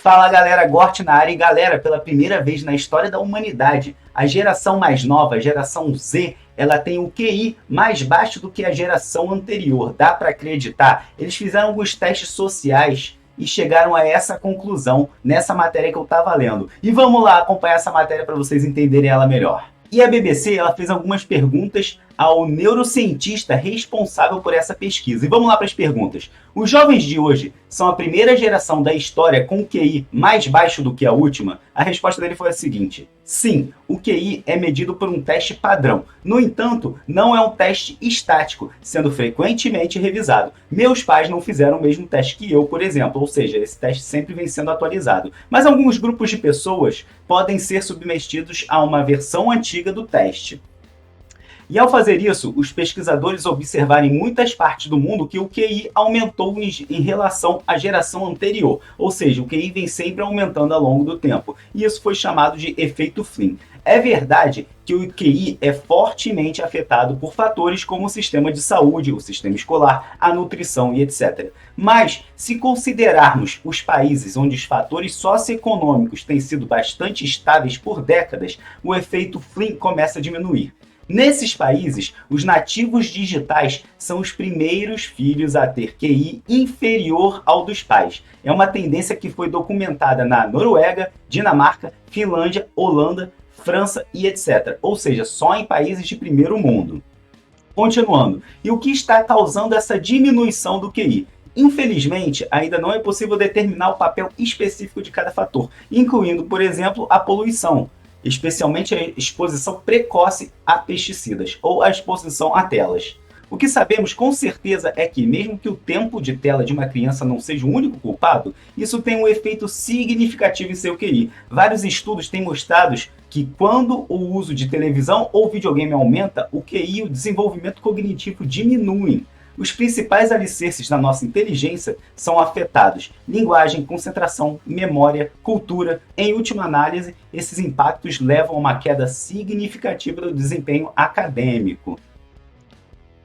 Fala galera, Gort na área e galera, pela primeira vez na história da humanidade, a geração mais nova, a geração Z, ela tem o QI mais baixo do que a geração anterior. Dá para acreditar? Eles fizeram alguns testes sociais e chegaram a essa conclusão nessa matéria que eu estava lendo. E vamos lá acompanhar essa matéria para vocês entenderem ela melhor. E a BBC ela fez algumas perguntas ao neurocientista responsável por essa pesquisa. E vamos lá para as perguntas. Os jovens de hoje são a primeira geração da história com QI mais baixo do que a última? A resposta dele foi a seguinte: sim, o QI é medido por um teste padrão. No entanto, não é um teste estático, sendo frequentemente revisado. Meus pais não fizeram o mesmo teste que eu, por exemplo, ou seja, esse teste sempre vem sendo atualizado. Mas alguns grupos de pessoas podem ser submetidos a uma versão antiga do teste. E ao fazer isso, os pesquisadores observaram em muitas partes do mundo que o QI aumentou em relação à geração anterior, ou seja, o QI vem sempre aumentando ao longo do tempo, e isso foi chamado de efeito Flynn. É verdade que o QI é fortemente afetado por fatores como o sistema de saúde, o sistema escolar, a nutrição e etc. Mas, se considerarmos os países onde os fatores socioeconômicos têm sido bastante estáveis por décadas, o efeito Flynn começa a diminuir. Nesses países, os nativos digitais são os primeiros filhos a ter QI inferior ao dos pais. É uma tendência que foi documentada na Noruega, Dinamarca, Finlândia, Holanda, França e etc. Ou seja, só em países de primeiro mundo. Continuando, e o que está causando essa diminuição do QI? Infelizmente, ainda não é possível determinar o papel específico de cada fator, incluindo, por exemplo, a poluição, especialmente a exposição precoce a pesticidas ou a exposição a telas. O que sabemos com certeza é que, mesmo que o tempo de tela de uma criança não seja o único culpado, isso tem um efeito significativo em seu QI. Vários estudos têm mostrado que quando o uso de televisão ou videogame aumenta, o QI e o desenvolvimento cognitivo diminuem. Os principais alicerces da nossa inteligência são afetados: linguagem, concentração, memória, cultura. Em última análise, esses impactos levam a uma queda significativa do desempenho acadêmico.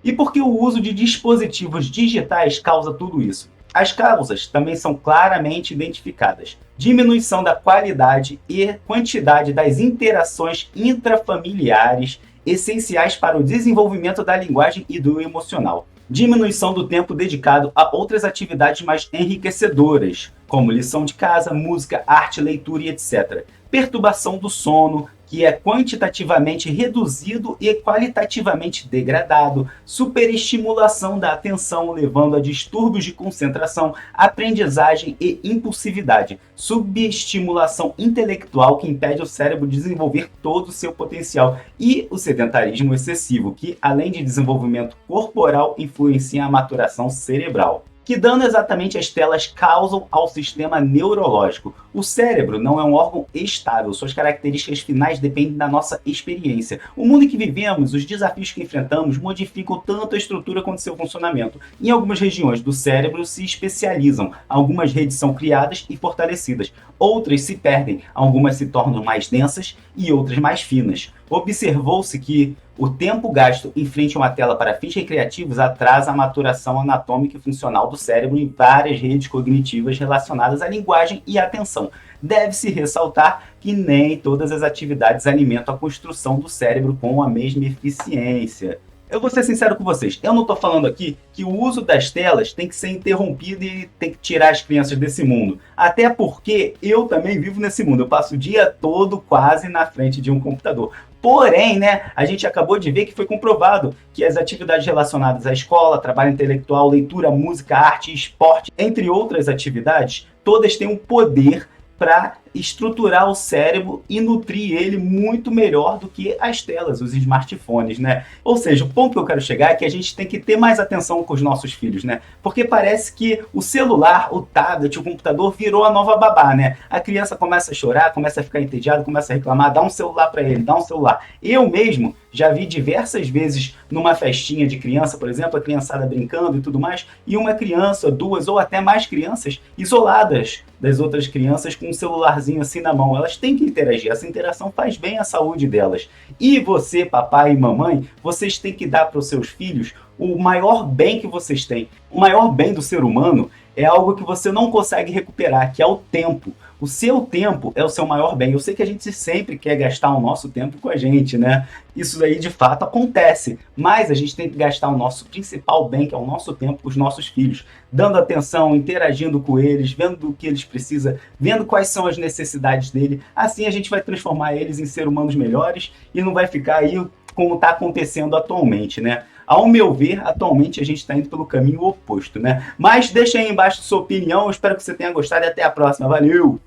E por que o uso de dispositivos digitais causa tudo isso? As causas também são claramente identificadas: diminuição da qualidade e quantidade das interações intrafamiliares essenciais para o desenvolvimento da linguagem e do emocional. Diminuição do tempo dedicado a outras atividades mais enriquecedoras, como lição de casa, música, arte, leitura e etc. Perturbação do sono, que é quantitativamente reduzido e qualitativamente degradado. Superestimulação da atenção, levando a distúrbios de concentração, aprendizagem e impulsividade. Subestimulação intelectual, que impede o cérebro de desenvolver todo o seu potencial. E o sedentarismo excessivo, que, além de desenvolvimento corporal, influencia a maturação cerebral. Que dano exatamente as telas causam ao sistema neurológico? O cérebro não é um órgão estável, suas características finais dependem da nossa experiência. O mundo em que vivemos, os desafios que enfrentamos modificam tanto a estrutura quanto seu funcionamento. Em algumas regiões do cérebro se especializam, algumas redes são criadas e fortalecidas, outras se perdem, algumas se tornam mais densas e outras mais finas. Observou-se que o tempo gasto em frente a uma tela para fins recreativos atrasa a maturação anatômica e funcional do cérebro em várias redes cognitivas relacionadas à linguagem e à atenção. Deve-se ressaltar que nem todas as atividades alimentam a construção do cérebro com a mesma eficiência. Eu vou ser sincero com vocês, eu não estou falando aqui que o uso das telas tem que ser interrompido e tem que tirar as crianças desse mundo. Até porque eu também vivo nesse mundo, eu passo o dia todo quase na frente de um computador. Porém, a gente acabou de ver que foi comprovado que as atividades relacionadas à escola, trabalho intelectual, leitura, música, arte, esporte, entre outras atividades, todas têm um poder para estruturar o cérebro e nutrir ele muito melhor do que as telas, os smartphones, Ou seja, o ponto que eu quero chegar é que a gente tem que ter mais atenção com os nossos filhos, Porque parece que o celular, o tablet, o computador virou a nova babá, A criança começa a chorar, começa a ficar entediada, começa a reclamar, dá um celular para ele, dá um celular. Eu mesmo já vi diversas vezes numa festinha de criança, por exemplo, a criançada brincando e tudo mais, e uma criança, duas ou até mais crianças isoladas das outras crianças com um celularzinho assim na mão. Elas têm que interagir, essa interação faz bem à saúde delas. E você, papai e mamãe, vocês têm que dar para os seus filhos o maior bem que vocês têm. O maior bem do ser humano é algo que você não consegue recuperar, que é o tempo. O seu tempo é o seu maior bem. Eu sei que a gente sempre quer gastar o nosso tempo com a gente, né? Isso daí de fato acontece, mas a gente tem que gastar o nosso principal bem, que é o nosso tempo, com os nossos filhos, dando atenção, interagindo com eles, vendo o que eles precisam, vendo quais são as necessidades dele. Assim a gente vai transformar eles em seres humanos melhores e não vai ficar aí como está acontecendo atualmente, né? Ao meu ver, atualmente a gente está indo pelo caminho oposto, né? Mas deixa aí embaixo sua opinião, eu espero que você tenha gostado e até a próxima. Valeu!